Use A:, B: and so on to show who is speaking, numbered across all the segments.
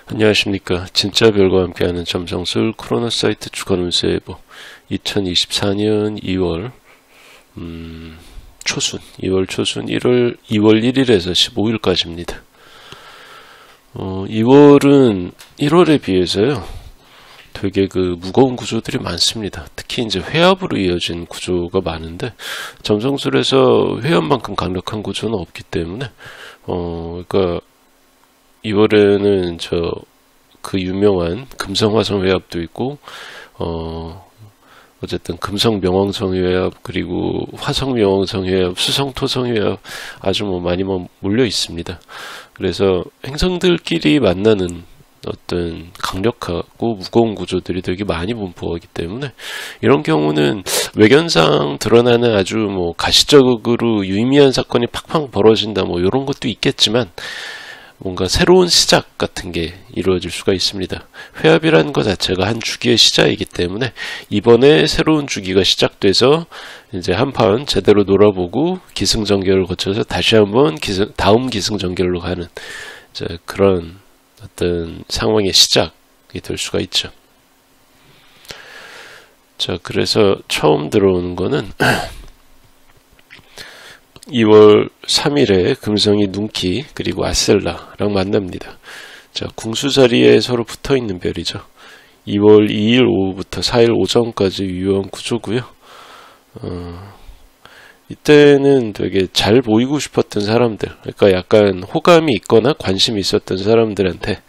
A: 안녕하십니까. 진짜 별과 함께하는 점성술 코로나 사이트 주간 운세 예보 2024년 2월 초순 2월 1일에서 15일까지입니다. 2월은 1월에 비해서요 되게 무거운 구조들이 많습니다. 특히 이제 회합으로 이어진 구조가 많은데 점성술에서 회합만큼 강력한 구조는 없기 때문에 그러니까 2월에는 그 유명한 금성화성 회합도 있고 어쨌든 금성 명왕성 회합, 그리고 화성 명왕성 회합, 수성 토성 회합 아주 많이 몰려 있습니다. 그래서 행성들끼리 만나는 어떤 강력하고 무거운 구조들이 되게 많이 분포하기 때문에 이런 경우는 외견상 드러나는 아주 가시적으로 유의미한 사건이 팍팍 벌어진다 이런 것도 있겠지만 뭔가 새로운 시작 같은 게 이루어질 수가 있습니다. 회합이라는 것 자체가 한 주기의 시작이기 때문에 이번에 새로운 주기가 시작돼서 이제 한판 제대로 놀아보고 기승전결을 거쳐서 다시 한번 다음 기승전결로 가는 이제 그런 어떤 상황의 시작이 될 수가 있죠. 자, 그래서 처음 들어오는 거는 2월 3일에 금성이 눈키 그리고 아셀라랑 만납니다. 자, 궁수 자리에 서로 붙어 있는 별이죠. 2월 2일 오후부터 4일 오전까지 유효한 구조고요. 이때는 되게 잘 보이고 싶었던 사람들, 그러니까 약간 호감이 있거나 관심이 있었던 사람들한테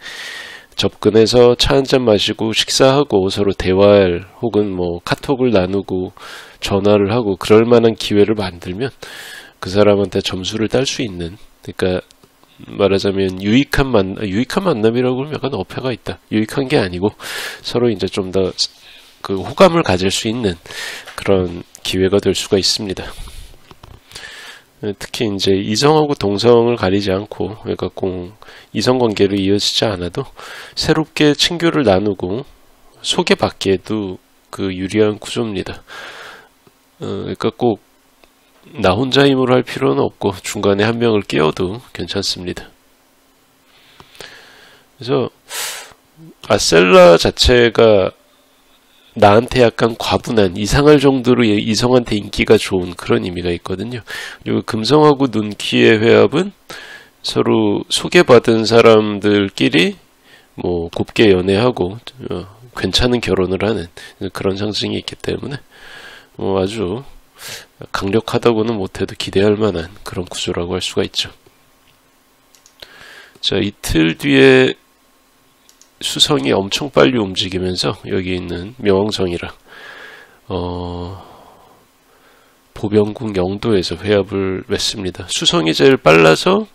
A: 접근해서 차 한잔 마시고 식사하고 서로 대화할 혹은 카톡을 나누고 전화를 하고 그럴 만한 기회를 만들면 그 사람한테 점수를 딸 수 있는, 그러니까 말하자면 유익한 만남이라고 그러면 약간 어폐가 있다. 유익한 게 아니고 서로 이제 좀 더 그 호감을 가질 수 있는 그런 기회가 될 수가 있습니다. 특히 이제 이성하고 동성을 가리지 않고, 그러니까 이성 관계로 이어지지 않아도 새롭게 친교를 나누고 소개받기에도 유리한 구조입니다. 그러니까 꼭 나 혼자 힘으로 할 필요는 없고 중간에 한 명을 끼워도 괜찮습니다. 그래서 아셀라 자체가 나한테 약간 과분한, 이상할 정도로 이성한테 인기가 좋은 그런 의미가 있거든요. 그리고 금성하고 눈키의 회합은 서로 소개받은 사람들끼리 곱게 연애하고 괜찮은 결혼을 하는 그런 상징이 있기 때문에 아주 강력하다고는 못해도 기대할 만한 그런 구조라고 할 수가 있죠. 자, 이틀 뒤에 수성이 엄청 빨리 움직이면서 여기 있는 명왕성이랑 보병궁 영도에서 회합을 맺습니다. 수성이 제일 빨라서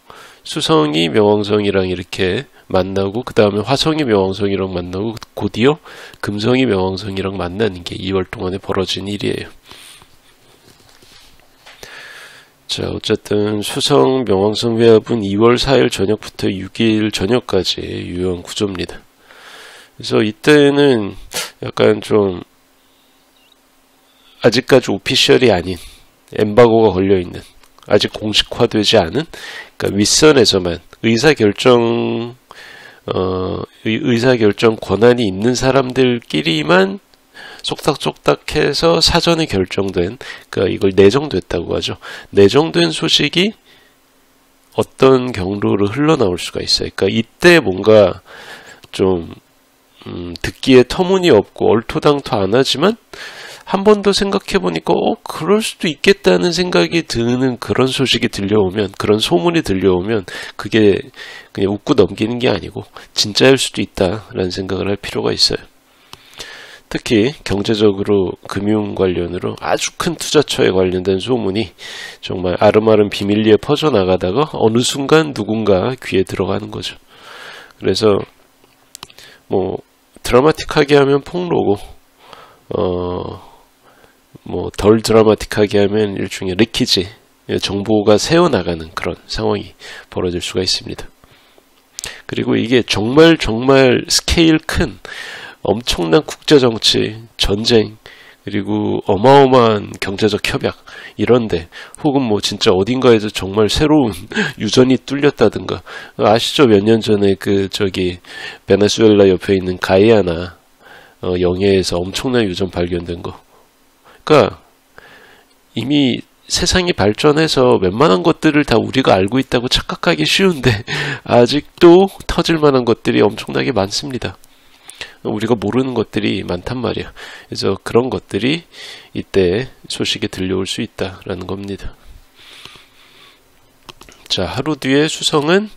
A: 수성이 명왕성이랑 이렇게 만나고 그 다음에 화성이 명왕성이랑 만나고 곧이어 금성이 명왕성이랑 만나는 게 2월 동안에 벌어진 일이에요. 자, 어쨌든 수성 명왕성 회합은 2월 4일 저녁부터 6일 저녁까지 유효한 구조입니다. 그래서 이때는 약간 좀 아직까지 오피셜이 아닌, 엠바고가 걸려있는, 아직 공식화되지 않은, 그러니까 윗선에서만 의사결정 권한이 있는 사람들끼리만 쏙닥쏙닥해서 사전에 결정된, 그러니까 이걸 내정됐다고 하죠. 내정된 소식이 어떤 경로로 흘러나올 수가 있어요. 그러니까 이때 뭔가 좀 듣기에 터무니없고 얼토당토 안 하지만 한 번 더 생각해보니까 그럴 수도 있겠다는 생각이 드는 그런 소식이 들려오면, 그런 소문이 들려오면 그게 그냥 웃고 넘기는 게 아니고 진짜일 수도 있다라는 생각을 할 필요가 있어요. 특히 경제적으로 금융 관련으로 아주 큰 투자처에 관련된 소문이 정말 아름아름 비밀리에 퍼져나가다가 어느 순간 누군가 귀에 들어가는 거죠. 그래서 드라마틱하게 하면 폭로고 덜 드라마틱하게 하면 일종의 리키지, 정보가 새어나가는 그런 상황이 벌어질 수가 있습니다. 그리고 이게 정말 스케일 큰 엄청난 국제정치, 전쟁, 그리고 어마어마한 경제적 협약 이런데, 혹은 뭐 진짜 어딘가에서 정말 새로운 유전이 뚫렸다든가. 아시죠? 몇 년 전에 베네수엘라 옆에 있는 가이아나 영해에서 엄청난 유전 발견된 거. 그러니까 이미 세상이 발전해서 웬만한 것들을 다 우리가 알고 있다고 착각하기 쉬운데 아직도 터질 만한 것들이 엄청나게 많습니다. 우리가 모르는 것들이 많단 말이야. 그래서 그런 것들이 이때 소식에 들려올 수 있다라는 겁니다. 자, 하루 뒤에 수성은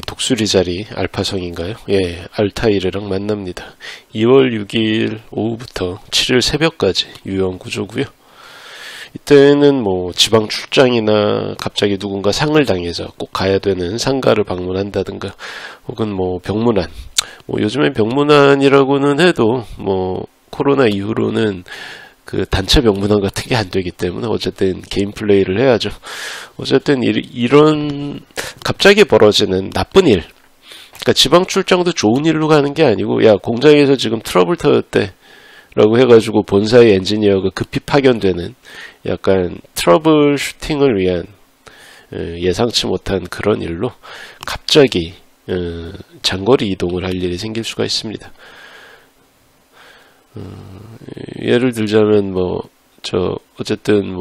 A: 독수리 자리 알파성인가요? 예, 알타이르랑 만납니다. 2월 6일 오후부터 7일 새벽까지 유효한 구조고요. 이때는 뭐 지방 출장이나 갑자기 누군가 상을 당해서 꼭 가야 되는 상가를 방문한다든가, 혹은 뭐 병문안, 뭐 요즘엔 병문안이라고는 해도 뭐 코로나 이후로는 그 단체 병문안 같은 게 안 되기 때문에 어쨌든 개인 플레이를 해야죠. 어쨌든 이런 갑자기 벌어지는 나쁜 일, 그러니까 지방 출장도 좋은 일로 가는 게 아니고, 야, 공장에서 지금 트러블 터졌대 라고 해가지고 본사의 엔지니어가 급히 파견되는 약간 트러블 슈팅을 위한 예상치 못한 그런 일로 갑자기 장거리 이동을 할 일이 생길 수가 있습니다. 예를 들자면 어쨌든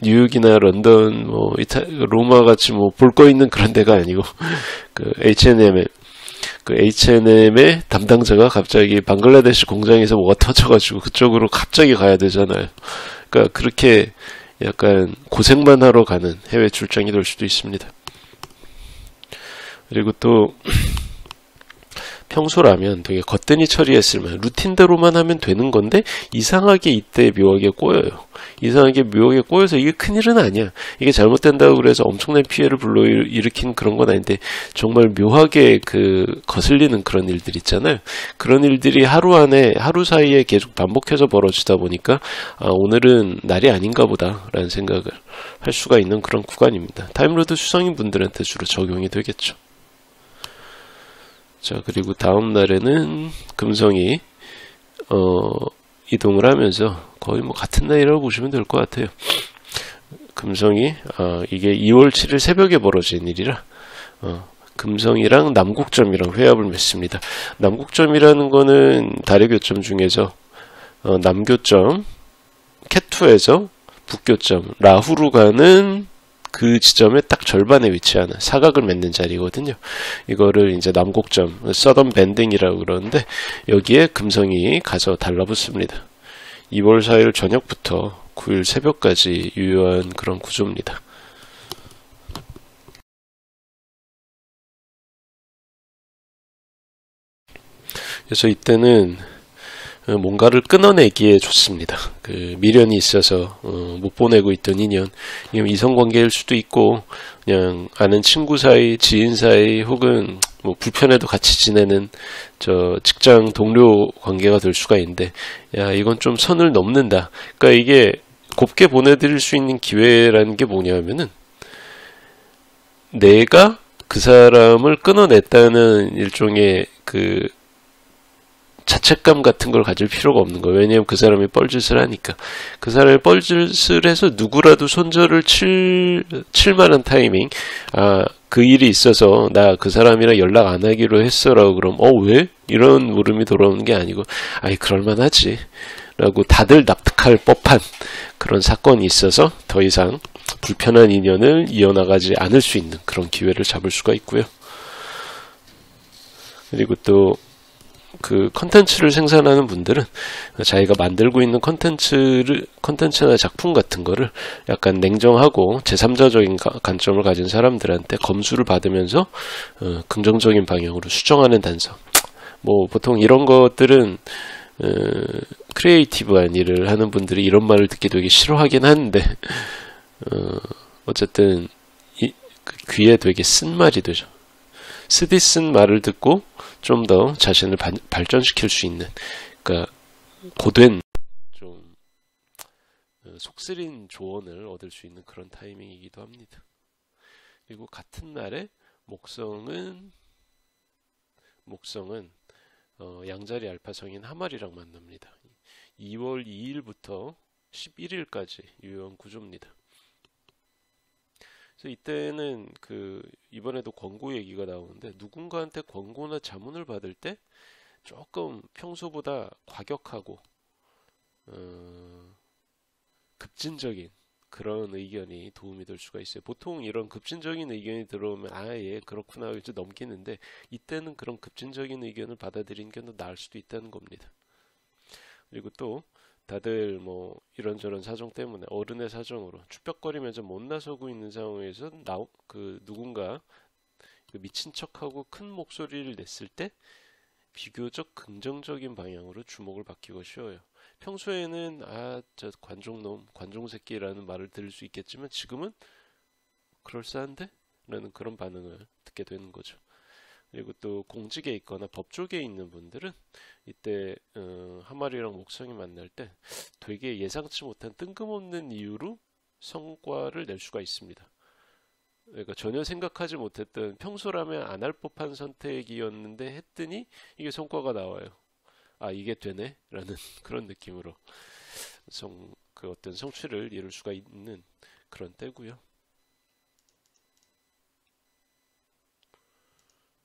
A: 뉴욕이나 런던, 로마 같이 볼 거 있는 그런 데가 아니고 그 H&M의 담당자가 갑자기 방글라데시 공장에서 뭐가 터져가지고 그쪽으로 갑자기 가야 되잖아요. 그러니까 그렇게 약간 고생만 하러 가는 해외 출장이 될 수도 있습니다. 그리고 또 평소라면 되게 거뜬히 처리했을 만한 루틴대로만 하면 되는 건데, 이상하게 이때 묘하게 꼬여요. 이상하게 묘하게 꼬여서 이게 큰일은 아니야. 이게 잘못된다고 그래서 엄청난 피해를 불러일으킨 그런 건 아닌데, 정말 묘하게 거슬리는 그런 일들 있잖아요. 그런 일들이 하루 사이에 계속 반복해서 벌어지다 보니까 오늘은 날이 아닌가 보다라는 생각을 할 수가 있는 그런 구간입니다. 타임로드 수성인 분들한테 주로 적용이 되겠죠. 자, 그리고 다음 날에는 금성이 이동을 하면서 거의 같은 날이라고 보시면 될 것 같아요. 금성이 이게 2월 7일 새벽에 벌어진 일이라 금성이랑 남국점이랑 회합을 맺습니다. 남국점이라는 거는 달의 교점 중에서 남교점 캣2에서 북교점 라후로 가는 그 지점의 딱 절반에 위치하는 사각을 맺는 자리거든요. 이거를 이제 남곡점, 서던 밴딩이라고 그러는데, 여기에 금성이 가서 달라붙습니다. 2월 4일 저녁부터 9일 새벽까지 유효한 그런 구조입니다. 그래서 이때는 뭔가를 끊어내기에 좋습니다. 미련이 있어서 못 보내고 있던 인연, 이성관계일 수도 있고, 그냥 아는 친구 사이, 지인 사이, 혹은 불편해도 같이 지내는 직장 동료 관계가 될 수가 있는데, 야, 이건 좀 선을 넘는다. 그러니까 이게 곱게 보내드릴 수 있는 기회라는 게 뭐냐면은, 내가 그 사람을 끊어냈다는 일종의 자책감 같은 걸 가질 필요가 없는 거예요. 왜냐하면 그 사람이 뻘짓을 하니까. 그 사람이 뻘짓을 해서 누구라도 손절을 칠 만한 타이밍, 그 일이 있어서 나 그 사람이랑 연락 안 하기로 했어라고 그럼 왜? 이런 물음이 돌아오는 게 아니고, 그럴만하지 라고 다들 납득할 법한 그런 사건이 있어서 더 이상 불편한 인연을 이어나가지 않을 수 있는 그런 기회를 잡을 수가 있고요. 그리고 또 컨텐츠를 생산하는 분들은 자기가 만들고 있는 컨텐츠나 작품 같은 거를 약간 냉정하고 제3자적인 관점을 가진 사람들한테 검수를 받으면서 긍정적인 방향으로 수정하는 단서. 보통 이런 것들은 크리에이티브한 일을 하는 분들이 이런 말을 듣기 되게 싫어하긴 하는데, 어쨌든 귀에 되게 쓴 말이 되죠. 쓰디쓴 말을 듣고 좀 더 자신을 발전시킬 수 있는, 그러니까 고된 좀 속쓰린 조언을 얻을 수 있는 그런 타이밍이기도 합니다. 그리고 같은 날에 목성은 양자리 알파성인 하말이랑 만납니다. 2월 2일부터 11일까지 유효한 구조입니다. 그래서 이때는 이번에도 권고 얘기가 나오는데, 누군가한테 권고나 자문을 받을 때 조금 평소보다 과격하고 급진적인 그런 의견이 도움이 될 수가 있어요. 보통 이런 급진적인 의견이 들어오면 예 그렇구나 이제 넘기는데, 이때는 그런 급진적인 의견을 받아들이는 게 더 나을 수도 있다는 겁니다. 그리고 또 다들 뭐 이런저런 사정 때문에 어른의 사정으로 추벽거리면서 못 나서고 있는 상황에서 누군가 미친 척하고 큰 목소리를 냈을 때 비교적 긍정적인 방향으로 주목을 받기가 쉬워요. 평소에는 저 관종놈, 관종새끼라는 말을 들을 수 있겠지만 지금은 그럴싸한데? 라는 그런 반응을 듣게 되는 거죠. 그리고 또 공직에 있거나 법조계에 있는 분들은 이때 하마리랑 목성이 만날 때 되게 예상치 못한 뜬금없는 이유로 성과를 낼 수가 있습니다. 그러니까 전혀 생각하지 못했던, 평소라면 안 할 법한 선택이었는데 했더니 이게 성과가 나와요. 이게 되네? 라는 그런 느낌으로 어떤 성취를 이룰 수가 있는 그런 때고요.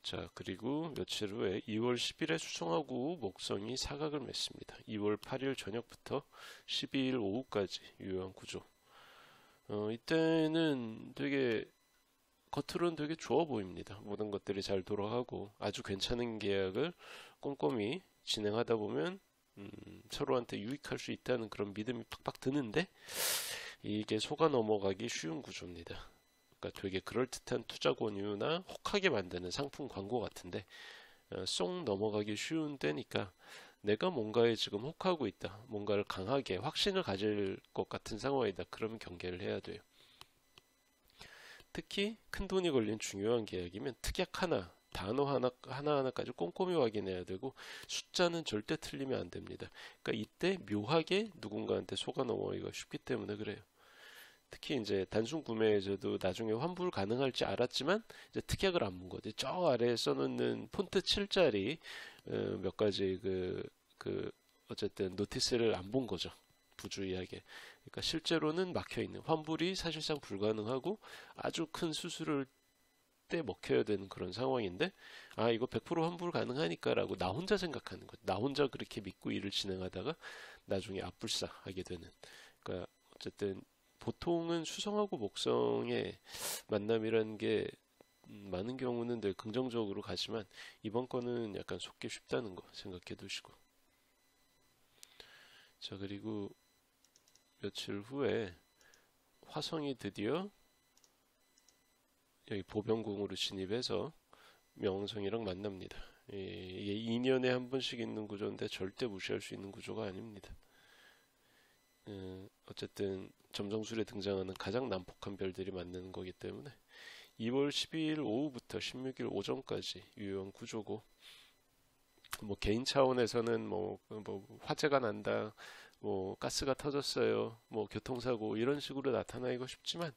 A: 자, 그리고 며칠 후에 2월 10일에 수성하고 목성이 사각을 맺습니다. 2월 8일 저녁부터 12일 오후까지 유효한 구조. 이때는 겉으로는 되게 좋아 보입니다. 모든 것들이 잘 돌아가고 아주 괜찮은 계약을 꼼꼼히 진행하다 보면 서로한테 유익할 수 있다는 그런 믿음이 팍팍 드는데, 이게 속아 넘어가기 쉬운 구조입니다. 그러니까 되게 그럴듯한 투자 권유나 혹하게 만드는 상품 광고 같은데 쏙 넘어가기 쉬운 때니까, 내가 뭔가에 지금 혹하고 있다, 뭔가를 강하게 확신을 가질 것 같은 상황이다, 그러면 경계를 해야 돼요. 특히 큰 돈이 걸린 중요한 계약이면 특약 단어 하나하나까지 꼼꼼히 확인해야 되고, 숫자는 절대 틀리면 안 됩니다. 그러니까 이때 묘하게 누군가한테 속아 넘어가기가 쉽기 때문에 그래요. 특히 이제 단순 구매에서도 나중에 환불 가능할지 알았지만 이제 특약을 안 문 거지. 저 아래에 써놓는 폰트 7짜리 몇 가지 어쨌든 노티스를 안 본 거죠. 부주의하게. 그러니까 실제로는 막혀 있는, 환불이 사실상 불가능하고 아주 큰 수수료를 때 먹혀야 되는 그런 상황인데, 이거 100% 환불 가능하니까라고 나 혼자 생각하는 거죠. 나 혼자 그렇게 믿고 일을 진행하다가 나중에 압불싸하게 되는. 그러니까 어쨌든 보통은 수성하고 목성의 만남이라는 게 많은 경우는 늘 긍정적으로 가지만, 이번 거는 약간 속기 쉽다는 거 생각해 두시고. 자, 그리고 며칠 후에 화성이 드디어 여기 보병궁으로 진입해서 명성이랑 만납니다. 이게 2년에 한 번씩 있는 구조인데 절대 무시할 수 있는 구조가 아닙니다. 어쨌든 점성술에 등장하는 가장 난폭한 별들이 만나는 거기 때문에 2월 12일 오후부터 16일 오전까지 유효한 구조고, 뭐 개인 차원에서는 뭐 화재가 난다, 뭐 가스가 터졌어요, 뭐 교통사고 이런 식으로 나타나기가 쉽지만,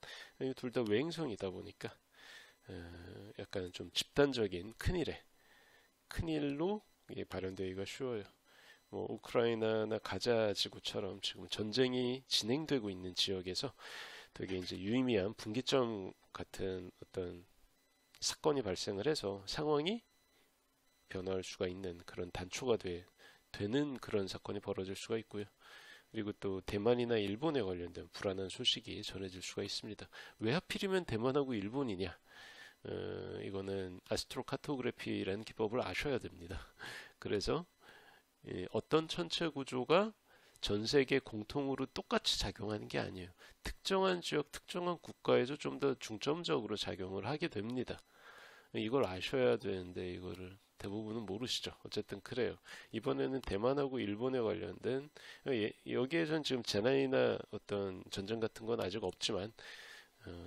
A: 둘 다 외행성이다 보니까 약간 좀 집단적인 큰일로 이게 발현되기가 쉬워요. 뭐 우크라이나나 가자 지구처럼 지금 전쟁이 진행되고 있는 지역에서 되게 이제 유의미한 분기점 같은 어떤 사건이 발생을 해서 상황이 변화할 수가 있는 그런 단초가 되는 그런 사건이 벌어질 수가 있고요. 그리고 또 대만이나 일본에 관련된 불안한 소식이 전해질 수가 있습니다. 왜 하필이면 대만하고 일본이냐? 이거는 아스트로카토그래피라는 기법을 아셔야 됩니다. 그래서 어떤 천체 구조가 전 세계 공통으로 똑같이 작용하는 게 아니에요. 특정한 지역, 특정한 국가에서 좀 더 중점적으로 작용을 하게 됩니다. 이걸 아셔야 되는데 이거를 대부분은 모르시죠. 어쨌든 그래요. 이번에는 대만하고 일본에 관련된, 여기에선 지금 재난이나 어떤 전쟁 같은 건 아직 없지만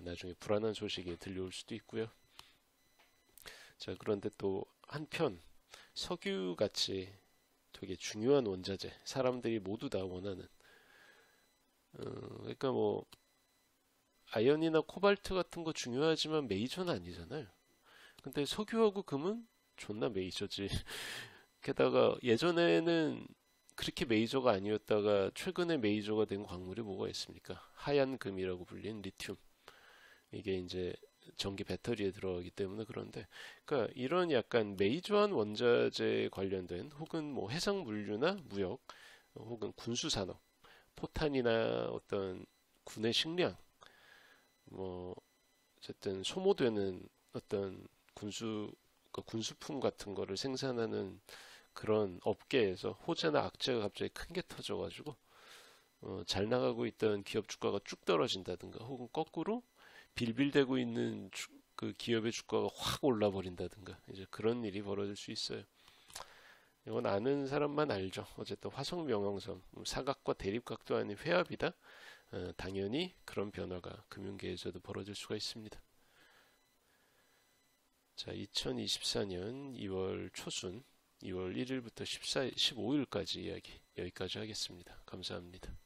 A: 나중에 불안한 소식이 들려올 수도 있고요. 자, 그런데 또 한편 석유같이 되게 중요한 원자재, 사람들이 모두 다 원하는, 그러니까 뭐 아연이나 코발트 같은 거 중요하지만 메이저는 아니잖아요. 근데 석유하고 금은 존나 메이저지. 게다가 예전에는 그렇게 메이저가 아니었다가 최근에 메이저가 된 광물이 뭐가 있습니까? 하얀 금이라고 불린 리튬. 이게 이제 전기 배터리에 들어가기 때문에 그런데, 그러니까 이런 약간 메이저한 원자재 관련된 혹은 뭐 해상 물류나 무역 혹은 군수 산업, 포탄이나 어떤 군의 식량, 뭐 어쨌든 소모되는 어떤 군수품 같은 거를 생산하는 그런 업계에서 호재나 악재가 갑자기 큰 게 터져가지고 잘 나가고 있던 기업 주가가 쭉 떨어진다든가 혹은 거꾸로 빌빌대고 있는 그 기업의 주가가 확 올라버린다든가 이제 그런 일이 벌어질 수 있어요. 이건 아는 사람만 알죠. 어쨌든 화성명왕성 사각과 대립각도 아닌 회합이다. 당연히 그런 변화가 금융계에서도 벌어질 수가 있습니다. 자, 2024년 2월 초순 2월 1일부터 15일까지 이야기 여기까지 하겠습니다. 감사합니다.